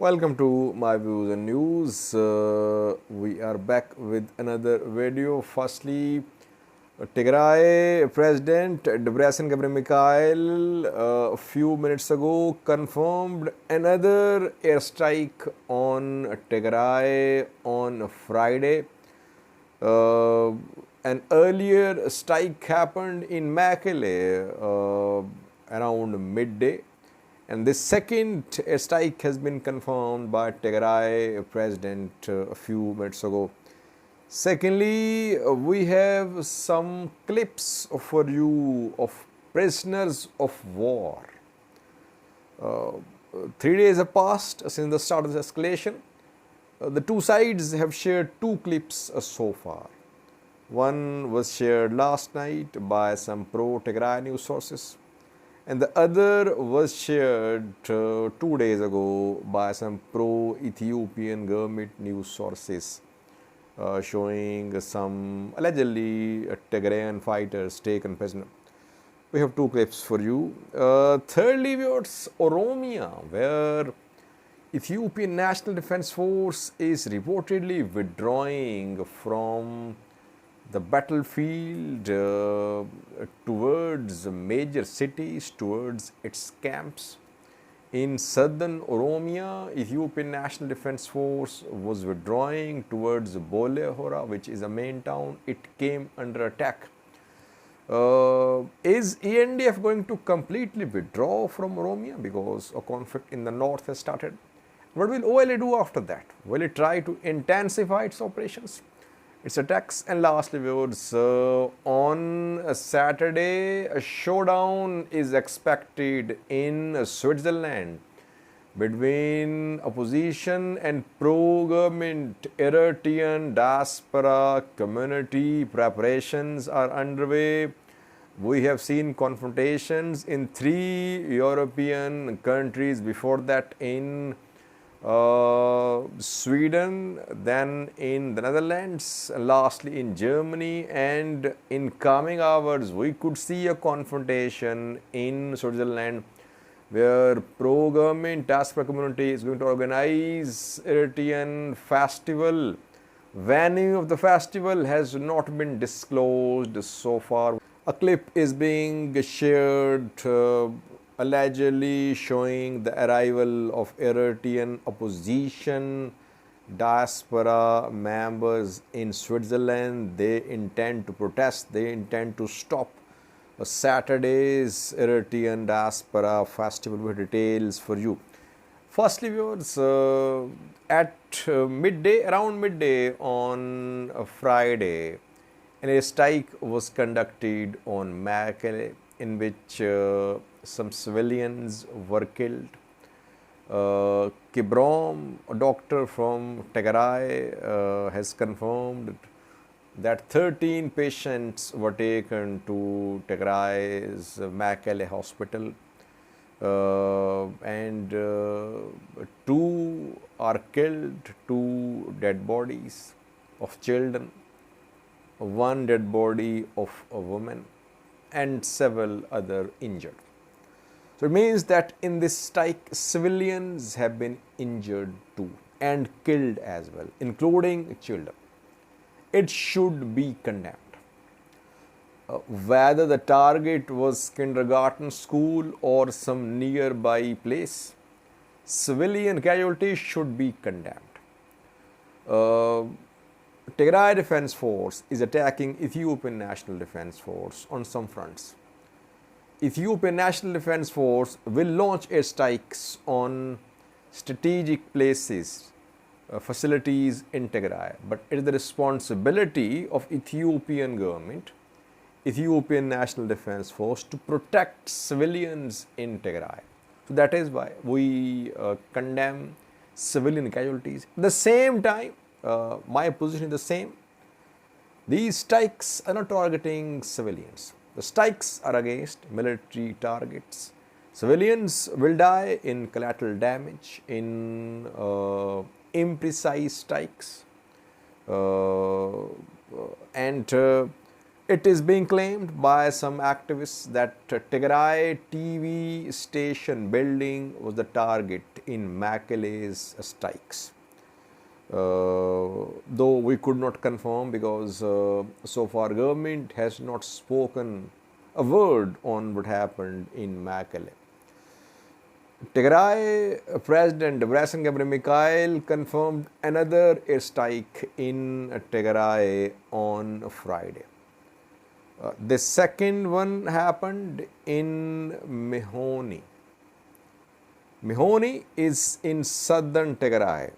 Welcome to my views and news. We are back with another video. Firstly, Tigray President Debretsion Gebremichael a few minutes ago confirmed another airstrike on Tigray on Friday. An earlier strike happened in Mekelle around midday. And this second strike has been confirmed by Tigray President a few minutes ago. Secondly, we have some clips for you of prisoners of war. 3 days have passed since the start of the escalation. The two sides have shared two clips so far. One was shared last night by some pro-Tigray news sources, and the other was shared 2 days ago by some pro-Ethiopian government news sources, showing some allegedly Tigrayan fighters taken prisoner. We have two clips for you. Thirdly, it's Oromia, where Ethiopian National Defense Force is reportedly withdrawing from the battlefield towards major cities, towards its camps. In southern Oromia, Ethiopian National Defense Force was withdrawing towards Bolehora, which is a main town. It came under attack. Is ENDF going to completely withdraw from Oromia because a conflict in the north has started? What will OLA do after that? Will it try to intensify its operations, its attacks? And lastly, viewers, on Saturday, a showdown is expected in Switzerland between opposition and pro-government Eritrean diaspora community. Preparations are underway. We have seen confrontations in 3 European countries, before that in Sweden, then in the Netherlands, lastly in Germany, and in coming hours we could see a confrontation in Switzerland where pro-government diaspora community is going to organize Eritrean festival. Venue of the festival has not been disclosed so far. A clip is being shared allegedly showing the arrival of Eritrean opposition diaspora members in Switzerland. They intend to protest, they intend to stop Saturday's Eritrean diaspora festival. With details for you. Firstly, viewers, at around midday on Friday, an airstrike was conducted on Mekelle, in which some civilians were killed. Kibrom, a doctor from Tigray, has confirmed that 13 patients were taken to Tigray's Mekelle hospital, and 2 are killed, 2 dead bodies of children, 1 dead body of a woman, and several other injured. So it means that in this strike, civilians have been injured too and killed as well, including children. It should be condemned. Whether the target was kindergarten school or some nearby place, civilian casualties should be condemned. Tigray Defense Force is attacking Ethiopian National Defense Force on some fronts. Ethiopian National Defense Force will launch airstrikes on strategic places, facilities in Tigray, but it is the responsibility of Ethiopian government, Ethiopian National Defense Force, to protect civilians in Tigray. So that is why we condemn civilian casualties. At the same time, my position is the same. These strikes are not targeting civilians. The strikes are against military targets. Civilians will die in collateral damage, in imprecise strikes, and It is being claimed by some activists that Tigray TV station building was the target in Mekele's strikes. Though we could not confirm because so far government has not spoken a word on what happened in Mekele. Tigray President Debretsion Mikhail confirmed another airstrike in Tigray on Friday. The second one happened in Mehoni. Mehoni is in southern Tigray,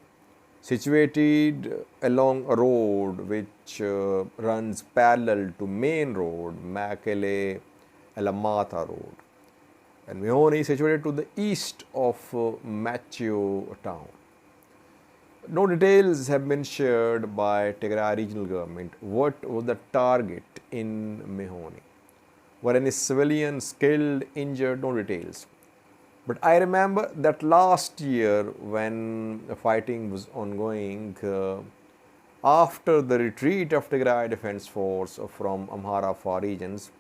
situated along a road which runs parallel to main road, Mekele Alamata Road. And Mehoni is situated to the east of Macho town. No details have been shared by Tigray regional government. What was the target in Mehoni? Were any civilians killed, injured? No details. But I remember that last year when the fighting was ongoing, after the retreat of Tigray Defense Force from Amhara far regions,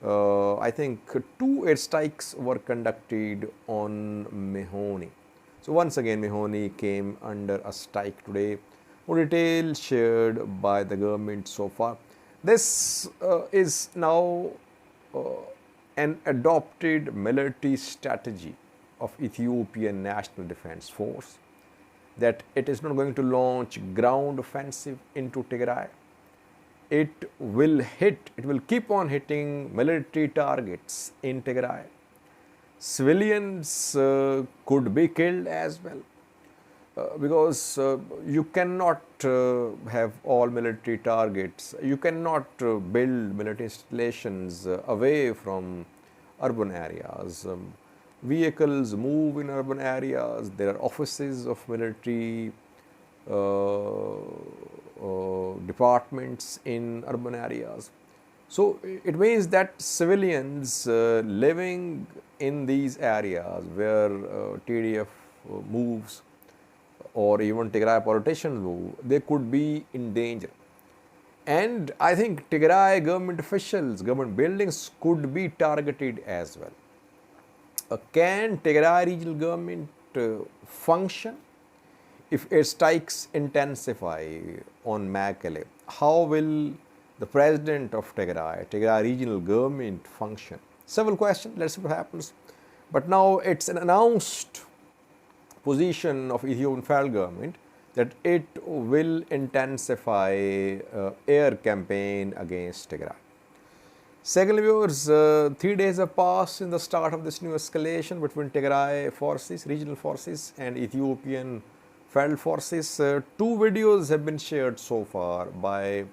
I think 2 airstrikes were conducted on Mehoni. So once again Mehoni came under a strike today. No details shared by the government so far. This is now an adopted military strategy of Ethiopian National Defense Force, that it is not going to launch ground offensive into Tigray. It will keep on hitting military targets in Tigray. Civilians could be killed as well, because you cannot have all military targets. You cannot build military installations away from urban areas. Vehicles move in urban areas. There are offices of military departments in urban areas. So it means that civilians living in these areas where TDF moves, or even Tigray politicians move, they could be in danger. And I think Tigray government officials, government buildings could be targeted as well. Can Tigray regional government function if airstrikes intensify on Mekele? How will the president of Tigray regional government function? Several questions, let's see what happens. But now it's an announced position of Ethiopian federal government that it will intensify air campaign against Tigray. Secondly, viewers, 3 days have passed since the start of this new escalation between Tigray forces, regional forces, and Ethiopian federal forces. 2 videos have been shared so far by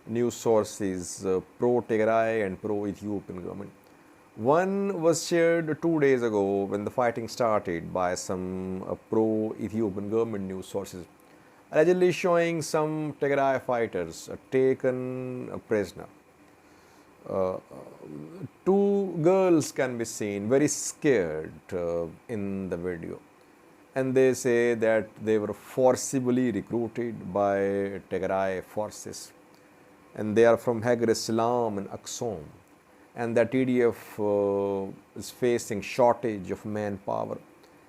news sources, pro-Tigray and pro-Ethiopian government. One was shared 2 days ago when the fighting started by some pro-Ethiopian government news sources, allegedly showing some Tigray fighters taken prisoner. 2 girls can be seen very scared in the video, and they say that they were forcibly recruited by Tigray forces, and they are from Hagar Islam and Aksum, and that TDF is facing shortage of manpower.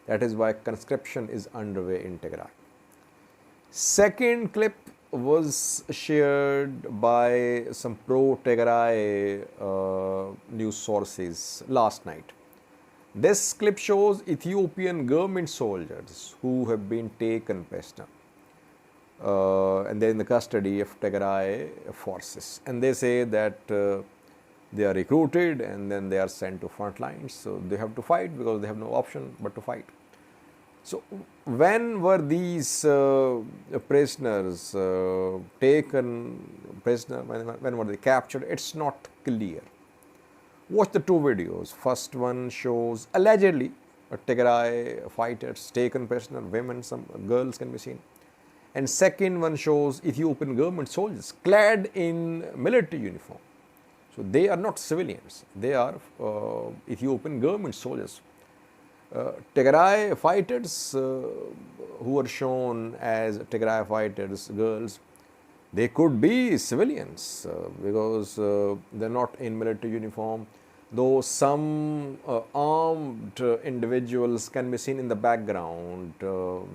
That is why conscription is underway in Tigray. Second clip was shared by some pro-Tigray news sources last night. This clip shows Ethiopian government soldiers who have been taken prisoner, and they're in the custody of Tigray forces. And they say that they are recruited and then they are sent to front lines. So they have to fight because they have no option but to fight. So when were these prisoners taken prisoner? When were they captured? It's not clear. Watch the 2 videos. First one shows allegedly Tigray fighters taken prisoner, women, some girls can be seen. And second one shows Ethiopian government soldiers clad in military uniform. So they are not civilians, they are Ethiopian government soldiers. Tigray fighters who are shown as Tigray fighters girls, They could be civilians because they're not in military uniform, though some armed individuals can be seen in the background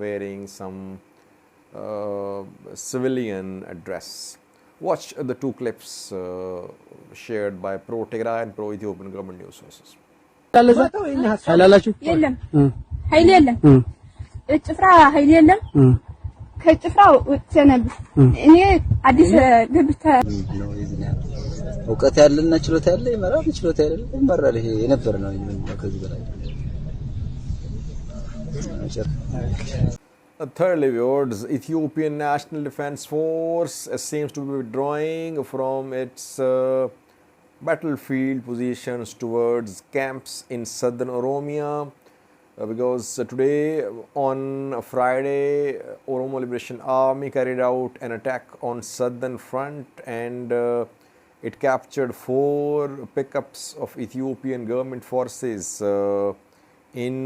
wearing some civilian dress. Watch the two clips shared by pro-Tigray and pro-Ethiopian government news sources. የለም ኃይል የለም ጭፍራ ኃይል የለም ከጭፍራው ወጥቼ ነበር እኔ አዲስ ገብታ እውቀት ያለና ችሎታ ያለ ይመራል ችሎታ ያለ ይመራል ይሄ የነበር ነው ከዚህ በላይ Thirdly, viewers, Ethiopian National Defense Force seems to be withdrawing from its battlefield positions towards camps in southern Oromia because today on Friday, Oromo Liberation Army carried out an attack on southern front and it captured 4 pickups of Ethiopian government forces in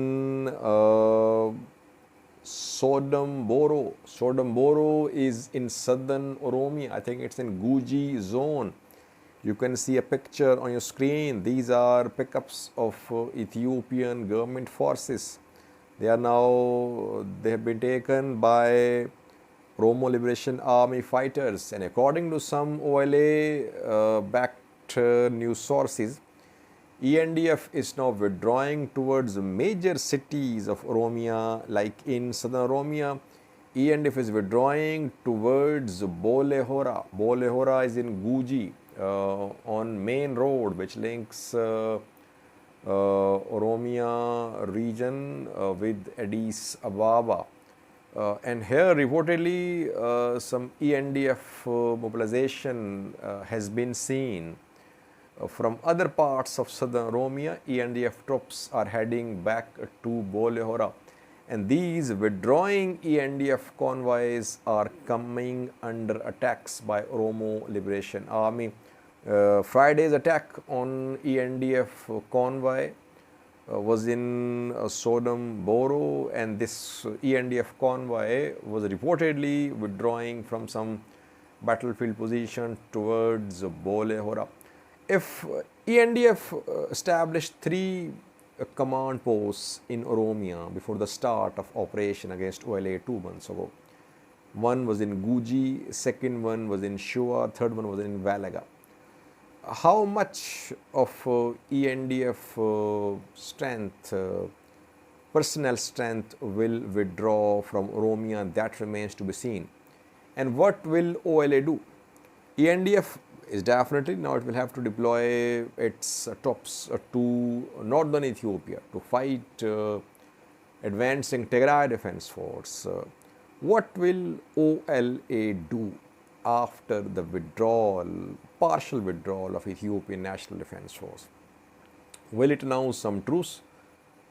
Sodomboro. Sodomboro is in southern Oromia. I think it's in Guji zone. You can see a picture on your screen. These are pickups of Ethiopian government forces. They have been taken by Oromo Liberation Army fighters, and according to some OLA backed news sources, ENDF is now withdrawing towards major cities of Oromia, like in southern Oromia. ENDF is withdrawing towards Bolehora. Bolehora is in Guji on main road which links Oromia region with Addis Ababa. And here reportedly some ENDF mobilization has been seen. From other parts of southern Oromia, ENDF troops are heading back to Bolehora, and these withdrawing ENDF convoys are coming under attacks by Oromo Liberation Army. Friday's attack on ENDF convoy was in Sodomboro, and this ENDF convoy was reportedly withdrawing from some battlefield position towards Bolehora. If ENDF established 3 command posts in Oromia before the start of operation against OLA 2 months ago, one was in Guji, second one was in Shua, third one was in Valaga. How much of ENDF strength, personnel strength will withdraw from Oromia, that remains to be seen. And what will OLA do? ENDF is definitely now it will have to deploy its troops to northern Ethiopia to fight advancing Tigray Defense Force. What will OLA do after the withdrawal, partial withdrawal of Ethiopian National Defense Force? Will it announce some truce?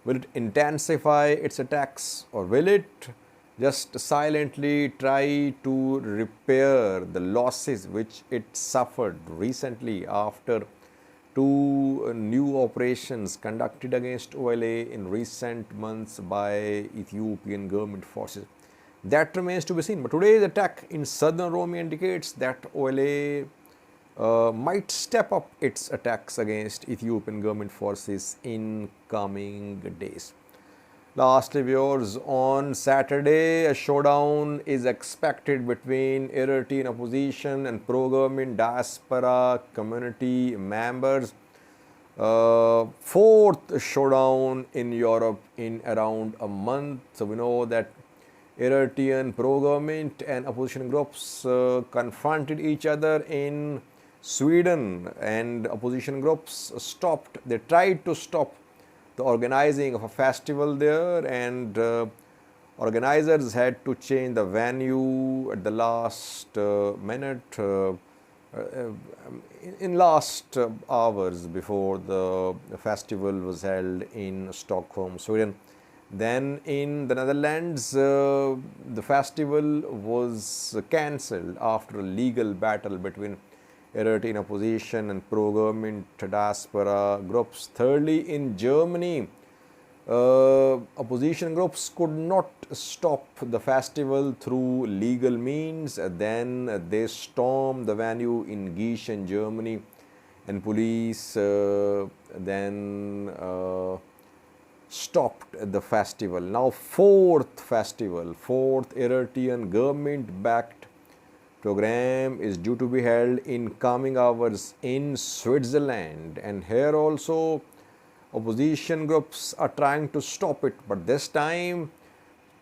Will it intensify its attacks, or will it just silently try to repair the losses which it suffered recently after 2 new operations conducted against OLA in recent months by Ethiopian government forces? That remains to be seen. But today's attack in southern Oromia indicates that OLA might step up its attacks against Ethiopian government forces in coming days. Lastly, viewers, on Saturday, a showdown is expected between Eritrean opposition and pro-government diaspora community members. 4th showdown in Europe in around a month. So we know that Eritrean pro-government and opposition groups confronted each other in Sweden, and opposition groups they tried to stop the organizing of a festival there, and organizers had to change the venue at the last minute in last hours before the festival was held in Stockholm, Sweden. Then in the Netherlands, the festival was cancelled after a legal battle between Eritrean opposition and pro-government diaspora groups. Thirdly, in Germany, Opposition groups could not stop the festival through legal means. Then they stormed the venue in Gießen, Germany, and police then stopped the festival. Now, fourth Eritrean government-backed program is due to be held in coming hours in Switzerland, and here also opposition groups are trying to stop it, but this time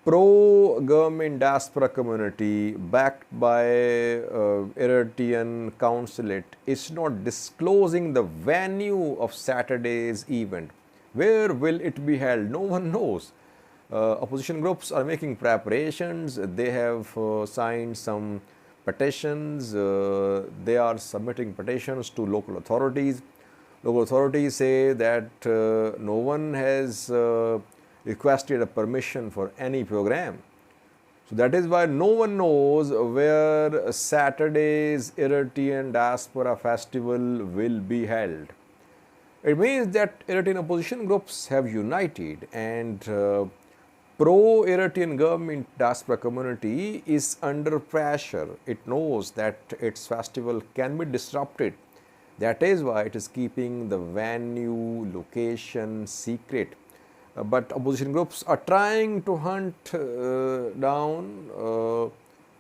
pro-government diaspora community backed by Eritrean consulate is not disclosing the venue of Saturday's event. Where will it be held? No one knows. Opposition groups are making preparations. They have signed some petitions. They are submitting petitions to local authorities. Local authorities say that no one has requested a permission for any program. So that is why no one knows where Saturday's Eritrean Diaspora Festival will be held. It means that Eritrean opposition groups have united, and pro-Eritrean government diaspora community is under pressure. It knows that its festival can be disrupted. That is why it is keeping the venue, location secret. But opposition groups are trying to hunt down,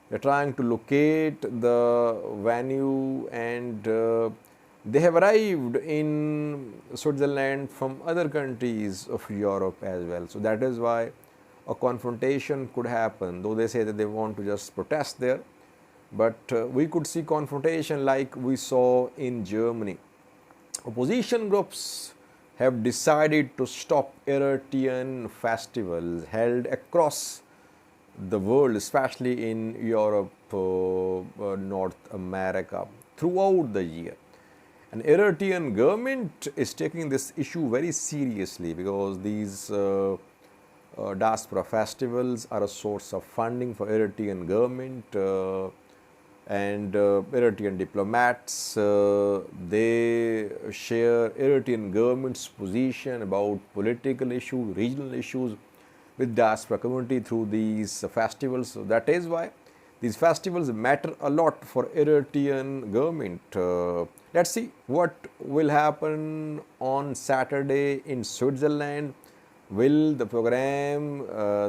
they are trying to locate the venue, and they have arrived in Switzerland from other countries of Europe as well. So that is why a confrontation could happen, though they say that they want to just protest there. But we could see confrontation like we saw in Germany. Opposition groups have decided to stop Eritrean festivals held across the world, especially in Europe, North America, throughout the year. And Eritrean government is taking this issue very seriously, because these diaspora festivals are a source of funding for Eritrean government, and Eritrean diplomats, they share Eritrean government's position about political issues, regional issues with diaspora community through these festivals. So that is why these festivals matter a lot for Eritrean government. Let's see what will happen on Saturday in Switzerland. Will the program,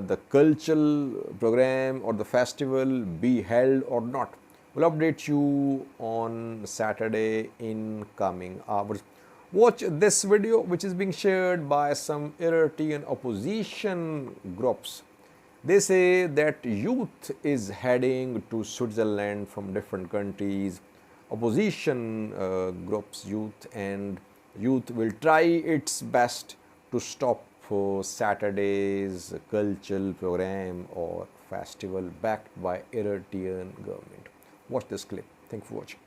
the cultural program or the festival be held or not? We'll update you on Saturday in coming hours. Watch this video, which is being shared by some Eritrean opposition groups. They say that youth is heading to Switzerland from different countries. Opposition groups, youth will try its best to stop Saturday's cultural program or festival backed by Eritrean government. Watch this clip. Thank you for watching.